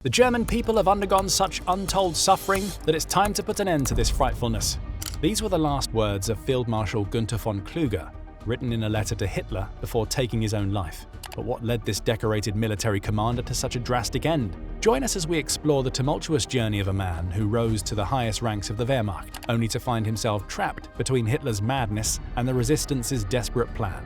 The German people have undergone such untold suffering that it's time to put an end to this frightfulness. These were the last words of Field Marshal Günther von Kluge, written in a letter to Hitler before taking his own life. But what led this decorated military commander to such a drastic end? Join us as we explore the tumultuous journey of a man who rose to the highest ranks of the Wehrmacht, only to find himself trapped between Hitler's madness and the resistance's desperate plan.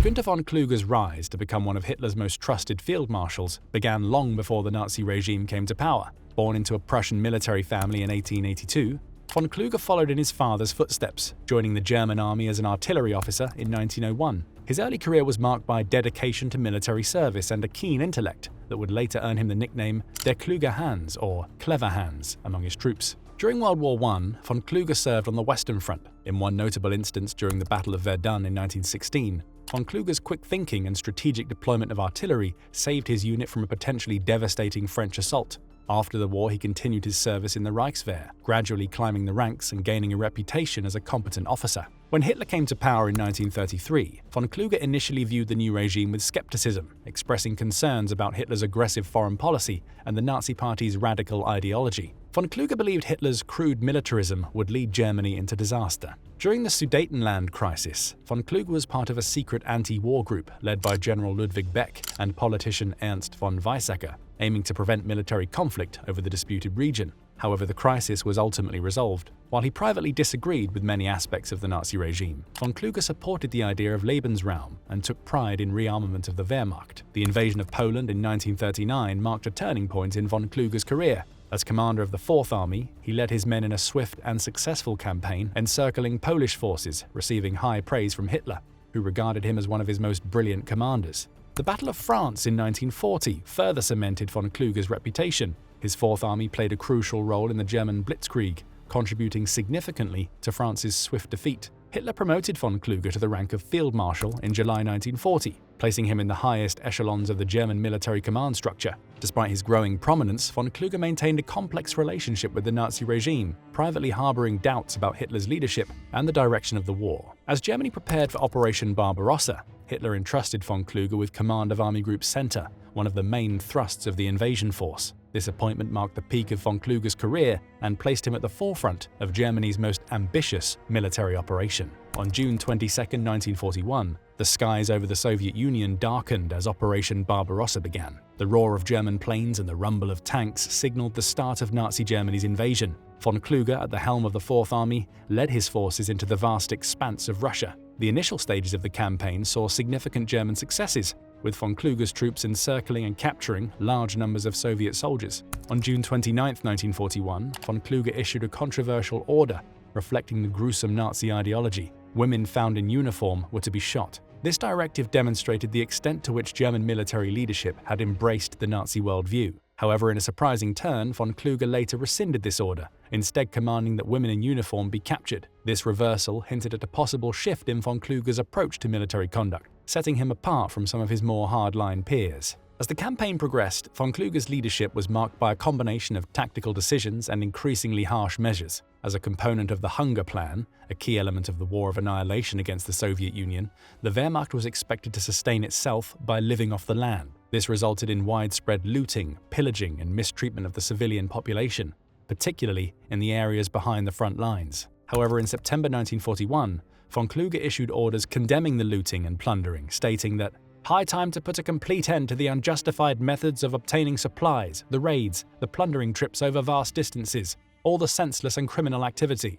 Günther von Kluge's rise to become one of Hitler's most trusted field marshals began long before the Nazi regime came to power. Born into a Prussian military family in 1882, von Kluge followed in his father's footsteps, joining the German army as an artillery officer in 1901. His early career was marked by dedication to military service and a keen intellect that would later earn him the nickname Der Kluge Hans, or Clever Hans, among his troops. During World War I, von Kluge served on the Western Front. In one notable instance during the Battle of Verdun in 1916, von Kluge's quick thinking and strategic deployment of artillery saved his unit from a potentially devastating French assault. After the war, he continued his service in the Reichswehr, gradually climbing the ranks and gaining a reputation as a competent officer. When Hitler came to power in 1933, von Kluge initially viewed the new regime with skepticism, expressing concerns about Hitler's aggressive foreign policy and the Nazi Party's radical ideology. Von Kluge believed Hitler's crude militarism would lead Germany into disaster. During the Sudetenland crisis, von Kluge was part of a secret anti-war group led by General Ludwig Beck and politician Ernst von Weizsäcker, aiming to prevent military conflict over the disputed region. However, the crisis was ultimately resolved. While he privately disagreed with many aspects of the Nazi regime, von Kluge supported the idea of Lebensraum and took pride in rearmament of the Wehrmacht. The invasion of Poland in 1939 marked a turning point in von Kluge's career. As commander of the Fourth Army, he led his men in a swift and successful campaign encircling Polish forces, receiving high praise from Hitler, who regarded him as one of his most brilliant commanders. The Battle of France in 1940 further cemented von Kluge's reputation. His Fourth Army played a crucial role in the German Blitzkrieg, contributing significantly to France's swift defeat. Hitler promoted von Kluge to the rank of Field Marshal in July 1940, placing him in the highest echelons of the German military command structure. Despite his growing prominence, von Kluge maintained a complex relationship with the Nazi regime, privately harboring doubts about Hitler's leadership and the direction of the war. As Germany prepared for Operation Barbarossa, Hitler entrusted von Kluge with command of Army Group Center, one of the main thrusts of the invasion force. This appointment marked the peak of von Kluge's career and placed him at the forefront of Germany's most ambitious military operation. On June 22, 1941, the skies over the Soviet Union darkened as Operation Barbarossa began. The roar of German planes and the rumble of tanks signaled the start of Nazi Germany's invasion. Von Kluge, at the helm of the Fourth Army, led his forces into the vast expanse of Russia. The initial stages of the campaign saw significant German successes, with von Kluge's troops encircling and capturing large numbers of Soviet soldiers. On June 29, 1941, von Kluge issued a controversial order reflecting the gruesome Nazi ideology. Women found in uniform were to be shot. This directive demonstrated the extent to which German military leadership had embraced the Nazi worldview. However, in a surprising turn, von Kluge later rescinded this order, instead commanding that women in uniform be captured. This reversal hinted at a possible shift in von Kluge's approach to military conduct, setting him apart from some of his more hardline peers. As the campaign progressed, von Kluge's leadership was marked by a combination of tactical decisions and increasingly harsh measures. As a component of the Hunger Plan, a key element of the War of Annihilation against the Soviet Union, the Wehrmacht was expected to sustain itself by living off the land. This resulted in widespread looting, pillaging, and mistreatment of the civilian population, particularly in the areas behind the front lines. However, in September 1941, von Kluge issued orders condemning the looting and plundering, stating that high time to put a complete end to the unjustified methods of obtaining supplies, the raids, the plundering trips over vast distances, all the senseless and criminal activity.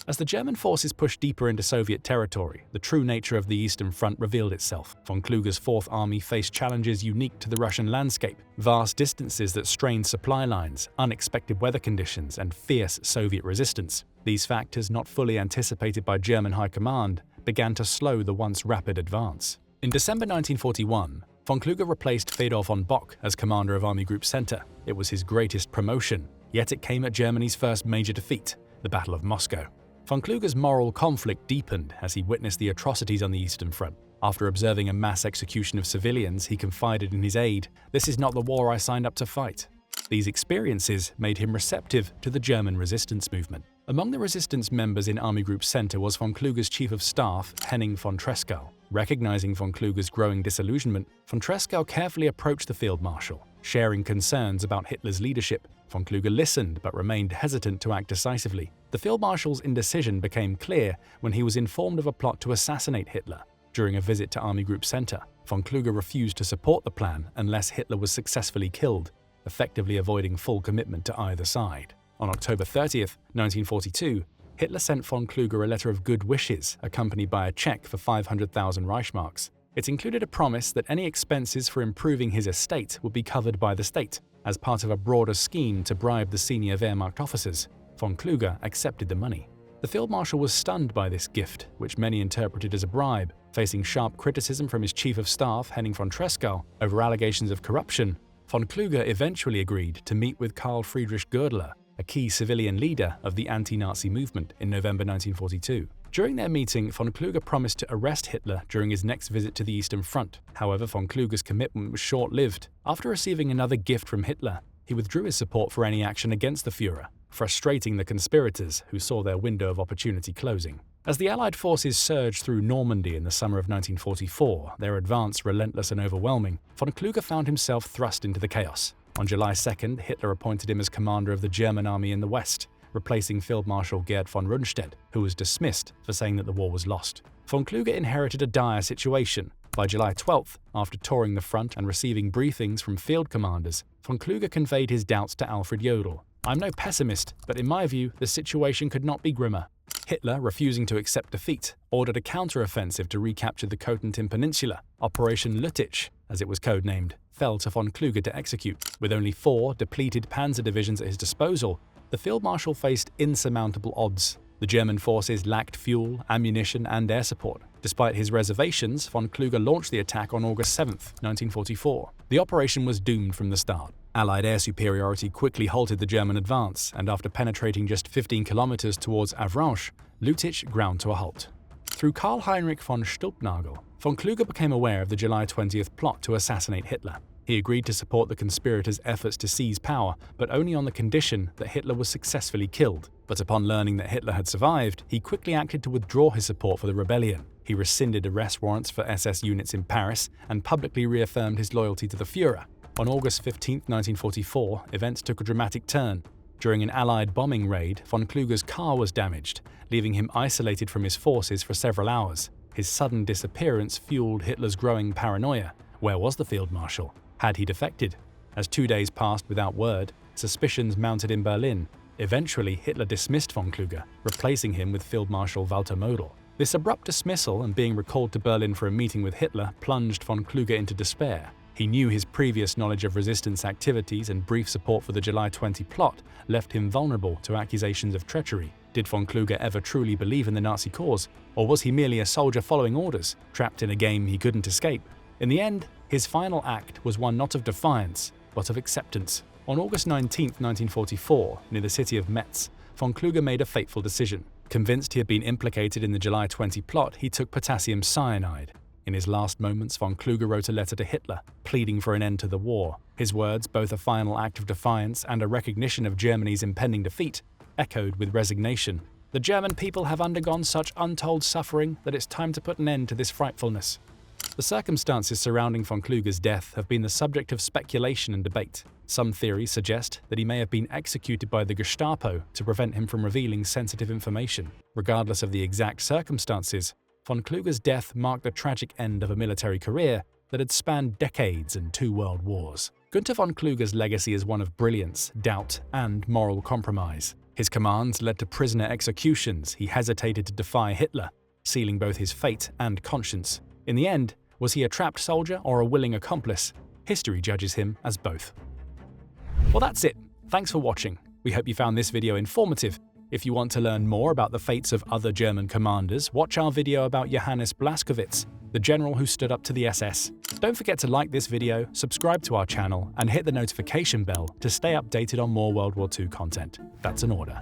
As the German forces pushed deeper into Soviet territory, the true nature of the Eastern Front revealed itself. Von Kluge's Fourth Army faced challenges unique to the Russian landscape: vast distances that strained supply lines, unexpected weather conditions, and fierce Soviet resistance. These factors, not fully anticipated by German high command, began to slow the once rapid advance. In December 1941, von Kluge replaced Fedor von Bock as commander of Army Group Center. It was his greatest promotion, yet it came at Germany's first major defeat, the Battle of Moscow. Von Kluge's moral conflict deepened as he witnessed the atrocities on the Eastern Front. After observing a mass execution of civilians, he confided in his aide, "This is not the war I signed up to fight." These experiences made him receptive to the German resistance movement. Among the resistance members in Army Group Center was von Kluge's chief of staff, Henning von Tresckow. Recognizing von Kluge's growing disillusionment, von Tresckow carefully approached the field marshal. sharing concerns about Hitler's leadership. Von Kluge listened but remained hesitant to act decisively. The Field Marshal's indecision became clear when he was informed of a plot to assassinate Hitler. During a visit to Army Group Center, von Kluge refused to support the plan unless Hitler was successfully killed, effectively avoiding full commitment to either side. On October 30, 1942, Hitler sent von Kluge a letter of good wishes accompanied by a check for 500,000 Reichsmarks. It included a promise that any expenses for improving his estate would be covered by the state, as part of a broader scheme to bribe the senior Wehrmacht officers. Von Kluge accepted the money. The Field Marshal was stunned by this gift, which many interpreted as a bribe. Facing sharp criticism from his chief of staff, Henning von Tresckow, over allegations of corruption, von Kluge eventually agreed to meet with Karl Friedrich Goerdler, a key civilian leader of the anti-Nazi movement, in November 1942. During their meeting, von Kluge promised to arrest Hitler during his next visit to the Eastern Front. However, von Kluge's commitment was short-lived. After receiving another gift from Hitler, he withdrew his support for any action against the Führer, frustrating the conspirators who saw their window of opportunity closing. As the Allied forces surged through Normandy in the summer of 1944, their advance relentless and overwhelming, von Kluge found himself thrust into the chaos. On July 2nd, Hitler appointed him as commander of the German army in the West, replacing Field Marshal Gerd von Rundstedt, who was dismissed for saying that the war was lost. Von Kluge inherited a dire situation. By July 12th, after touring the front and receiving briefings from field commanders, von Kluge conveyed his doubts to Alfred Jodl. "I'm no pessimist, but in my view, the situation could not be grimmer." Hitler, refusing to accept defeat, ordered a counter-offensive to recapture the Cotentin Peninsula. Operation Lüttich, as it was codenamed, fell to von Kluge to execute. With only 4 depleted panzer divisions at his disposal, the Field Marshal faced insurmountable odds. The German forces lacked fuel, ammunition, and air support. Despite his reservations, von Kluge launched the attack on August 7, 1944. The operation was doomed from the start. Allied air superiority quickly halted the German advance, and after penetrating just 15 kilometers towards Avranches, Lüttich ground to a halt. Through Karl Heinrich von Stülpnagel, von Kluge became aware of the July 20th plot to assassinate Hitler. He agreed to support the conspirators' efforts to seize power, but only on the condition that Hitler was successfully killed. But upon learning that Hitler had survived, he quickly acted to withdraw his support for the rebellion. He rescinded arrest warrants for SS units in Paris and publicly reaffirmed his loyalty to the Führer. On August 15, 1944, events took a dramatic turn. During an Allied bombing raid, von Kluge's car was damaged, leaving him isolated from his forces for several hours. His sudden disappearance fueled Hitler's growing paranoia. Where was the Field Marshal? Had he defected? As 2 days passed without word, suspicions mounted in Berlin. Eventually, Hitler dismissed von Kluge, replacing him with Field Marshal Walter Model. This abrupt dismissal and being recalled to Berlin for a meeting with Hitler plunged von Kluge into despair. He knew his previous knowledge of resistance activities and brief support for the July 20 plot left him vulnerable to accusations of treachery. Did von Kluge ever truly believe in the Nazi cause? Or was he merely a soldier following orders, trapped in a game he couldn't escape? In the end, his final act was one not of defiance, but of acceptance. On August 19, 1944, near the city of Metz, von Kluge made a fateful decision. Convinced he had been implicated in the July 20 plot, he took potassium cyanide. In his last moments, von Kluge wrote a letter to Hitler, pleading for an end to the war. His words, both a final act of defiance and a recognition of Germany's impending defeat, echoed with resignation. "The German people have undergone such untold suffering that it's time to put an end to this frightfulness." The circumstances surrounding von Kluge's death have been the subject of speculation and debate. Some theories suggest that he may have been executed by the Gestapo to prevent him from revealing sensitive information. Regardless of the exact circumstances, von Kluge's death marked the tragic end of a military career that had spanned decades and 2 world wars. Günther von Kluge's legacy is one of brilliance, doubt, and moral compromise. His commands led to prisoner executions. He hesitated to defy Hitler, sealing both his fate and conscience. In the end, was he a trapped soldier or a willing accomplice? History judges him as both. Well, that's it. Thanks for watching. We hope you found this video informative. If you want to learn more about the fates of other German commanders, watch our video about Johannes Blaskowitz, the general who stood up to the SS. Don't forget to like this video, subscribe to our channel, and hit the notification bell to stay updated on more World War II content. That's an order.